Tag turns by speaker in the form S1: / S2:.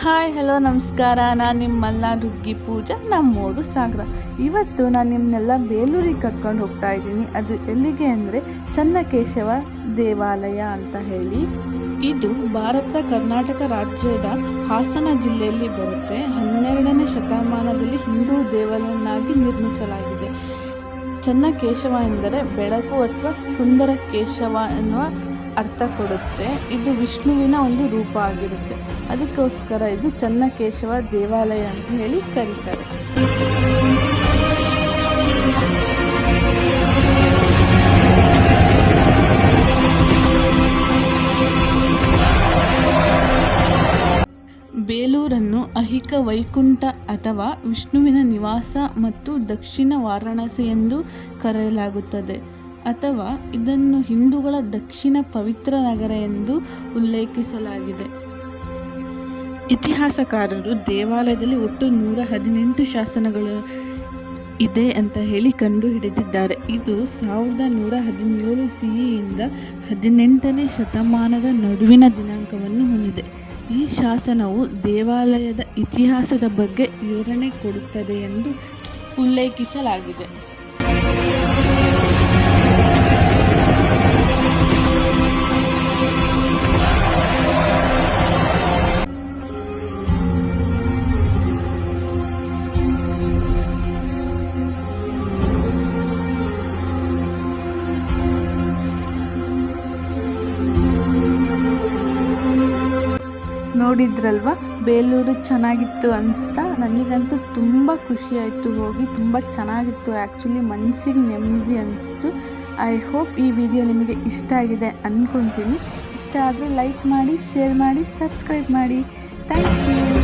S1: Hi hello ನಮಸ್ಕಾರ. ನಾನು ನಿಮ್ಮ ಮಲ್ನಾಡು ಹುಡುಗಿ ಪೂಜಾ, ನಮ್ಮೂರು ಸಾಗರ. ಇವತ್ತು ನಾನು ನಿಮ್ಮನ್ನೆಲ್ಲ ಬೇಲೂರಿಗೆ ಕರ್ಕೊಂಡು ಹೋಗ್ತಾ ಇದ್ದೀನಿ. ಅದು ಎಲ್ಲಿಗೆ ಅಂದರೆ ಚನ್ನಕೇಶವ ದೇವಾಲಯ ಅಂತ ಹೇಳಿ. ಇದು ಭಾರತ ಕರ್ನಾಟಕ ರಾಜ್ಯದ ಹಾಸನ ಜಿಲ್ಲೆಯಲ್ಲಿ ಬರುತ್ತೆ. 12ನೇ ಶತಮಾನದಲ್ಲಿ ಹಿಂದೂ ದೇವಾಲಯನಾಗಿ ನಿರ್ಮಿಸಲಾಗಿದೆ. ಚನ್ನಕೇಶವ ಎಂದರೆ ಬೆಳಕು ಅಥವಾ ಸುಂದರ ಕೇಶವ ಎನ್ನುವ ಅರ್ಥ ಕೊಡುತ್ತೆ. ಇದು ವಿಷ್ಣುವಿನ ಒಂದು ರೂಪ ಆಗಿರುತ್ತೆ. ಅದಕ್ಕೋಸ್ಕರ ಇದು ಚನ್ನಕೇಶವ ದೇವಾಲಯ ಅಂತ ಹೇಳಿ ಕರೀತಾರೆ. ಬೇಲೂರನ್ನು ಅಹಿಕ ವೈಕುಂಠ ಅಥವಾ ವಿಷ್ಣುವಿನ ನಿವಾಸ ಮತ್ತು ದಕ್ಷಿಣ ವಾರಾಣಸಿ ಎಂದು ಕರೆಯಲಾಗುತ್ತದೆ, ಅಥವಾ ಇದನ್ನು ಹಿಂದೂಗಳ ದಕ್ಷಿಣ ಪವಿತ್ರ ನಗರ ಎಂದು ಉಲ್ಲೇಖಿಸಲಾಗಿದೆ. ಇತಿಹಾಸಕಾರರು ದೇವಾಲಯದಲ್ಲಿ ಒಟ್ಟು 118 ಶಾಸನಗಳು ಇದೆ ಅಂತ ಹೇಳಿ ಕಂಡುಹಿಡಿದಿದ್ದಾರೆ. ಇದು 1117 ಸಿಇಯಿಂದ 18ನೇ ಶತಮಾನದ ನಡುವಿನ ದಿನಾಂಕವನ್ನು ಹೊಂದಿದೆ. ಈ ಶಾಸನವು ದೇವಾಲಯದ ಇತಿಹಾಸದ ಬಗ್ಗೆ ವಿವರಣೆ ಕೊಡುತ್ತದೆ ಎಂದು ಉಲ್ಲೇಖಿಸಲಾಗಿದೆ. ನೋಡಿದ್ರಲ್ವ, ಬೇಲೂರು ಚೆನ್ನಾಗಿತ್ತು ಅನಿಸ್ತಾ? ನನಗಂತೂ ತುಂಬ ಖುಷಿಯಾಯಿತು ಹೋಗಿ. ತುಂಬ ಚೆನ್ನಾಗಿತ್ತು. ಆ್ಯಕ್ಚುಲಿ ಮನಸ್ಸಿಗೆ ನೆಮ್ಮದಿ ಅನಿಸ್ತು. ಐ ಹೋಪ್ ಈ ವಿಡಿಯೋ ನಿಮಗೆ ಇಷ್ಟ ಆಗಿದೆ ಅಂದ್ಕೊತೀನಿ. ಇಷ್ಟ ಆದರೆ ಲೈಕ್ ಮಾಡಿ, ಶೇರ್ ಮಾಡಿ, ಸಬ್ಸ್ಕ್ರೈಬ್ ಮಾಡಿ. Thank you.